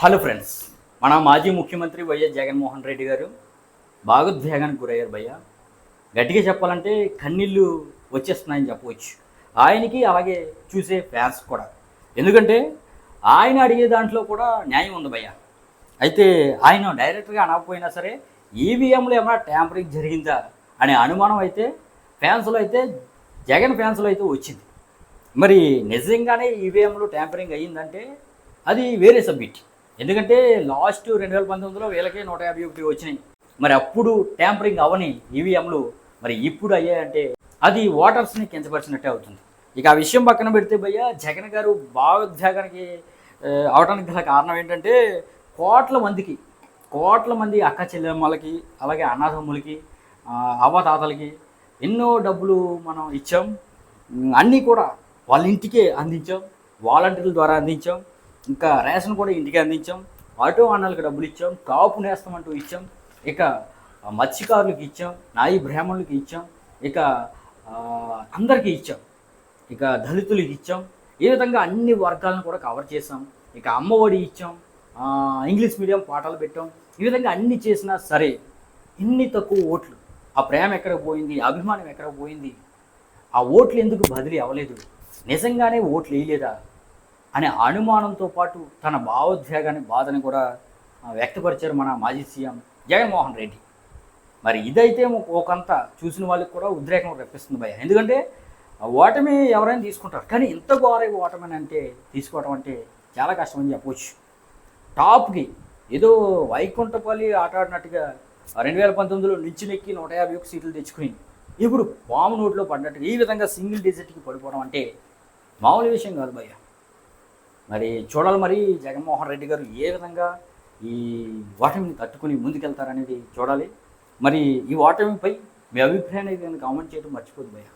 Hello friends, మన మాజీ ముఖ్యమంత్రి వైఎస్ జగన్మోహన్ రెడ్డి గారు భావోద్వేగానికి గురయ్యారు భయ్య. గట్టిగా చెప్పాలంటే కన్నీళ్ళు వచ్చేస్తున్నాయని చెప్పవచ్చు ఆయనకి, అలాగే చూసే ఫ్యాన్స్ కూడా. ఎందుకంటే ఆయన అడిగే దాంట్లో కూడా న్యాయం ఉంది భయ్య. అయితే ఆయన డైరెక్ట్గా అనకపోయినా సరే ఈవీఎంలో ఏమైనా ట్యాంపరింగ్ జరిగిందా అనే అనుమానం అయితే ఫ్యాన్స్లో అయితే, జగన్ ఫ్యాన్స్లో అయితే వచ్చింది. మరి నిజంగానే ఈవీఎంలో ట్యాంపరింగ్ అయ్యిందంటే అది వేరే సబ్జెక్ట్. ఎందుకంటే లాస్ట్ 2019లో వీళ్ళకే 151 వచ్చినాయి. మరి అప్పుడు ట్యాంపరింగ్ అవని ఈవీఎంలు మరి ఇప్పుడు అయ్యాయంటే అది ఓటర్స్ని కించపరిచినట్టే అవుతుంది. ఇక ఆ విషయం పక్కన పెడితే భయ్య, జగన్ గారు భావోద్వేగానికి అవడానికి గల కారణం ఏంటంటే కోట్ల మంది అక్క చెల్లెమ్మలకి, అలాగే అన్నదమ్ములకి, అవ్వతాతలకి ఎన్నో డబ్బులు మనం ఇచ్చాం. అన్నీ కూడా వాళ్ళ ఇంటికే అందించాం, వాలంటీర్ల ద్వారా అందించాం, ఇంకా రేషన్ కూడా ఇంటికి అందించాం, ఆటో అన్నలకు డబ్బులు ఇచ్చాం, కాపు నేస్తం అంటూ ఇచ్చాం, ఇక మత్స్యకారులకు ఇచ్చాం, నాయి బ్రాహ్మణులకి ఇచ్చాం, ఇక అందరికీ ఇచ్చాం, ఇక దళితులకి ఇచ్చాం. ఈ విధంగా అన్ని వర్గాలను కూడా కవర్ చేసాం. ఇక అమ్మఒడి ఇచ్చాం, ఇంగ్లీష్ మీడియం పాఠాలు పెట్టాం. ఈ విధంగా అన్ని చేసినా సరే ఇన్ని తక్కువ ఓట్లు, ఆ ప్రేమ ఎక్కడ పోయింది, అభిమానం ఎక్కడ పోయింది, ఆ ఓట్లు ఎందుకు బదిలీ అవ్వలేదు, నిజంగానే ఓట్లు వేయలేదా అనే అనుమానంతో పాటు తన భావోద్వేగాన్ని, బాధని కూడా వ్యక్తపరిచారు మన మాజీ సీఎం జగన్మోహన్ రెడ్డి. మరి ఇదైతే ఒకంత చూసిన వాళ్ళకి కూడా ఉద్రేకం రప్పిస్తుంది భయ. ఎందుకంటే ఓటమి ఎవరైనా తీసుకుంటారు, కానీ ఇంత ఘోర ఓటమని అంటే తీసుకోవడం అంటే చాలా కష్టమని చెప్పవచ్చు. టాప్కి ఏదో వైకుంఠపల్లి ఆట ఆడినట్టుగా 2019లో నిచ్చినెక్కి 151 సీట్లు తెచ్చుకుని ఇప్పుడు పాము నోట్లో పడినట్టుగా ఈ విధంగా సింగిల్ డిజిట్కి పడిపోవడం అంటే మామూలు విషయం కాదు భయ్య. మరి చూడాలి, మరి జగన్మోహన్ రెడ్డి గారు ఏ విధంగా ఈ ఓటమిని తట్టుకుని ముందుకెళ్తారనేది చూడాలి. మరి ఈ ఓటమిపై మీ అభిప్రాయాన్ని కామెంట్ చేయడం మర్చిపోదు భయ్య.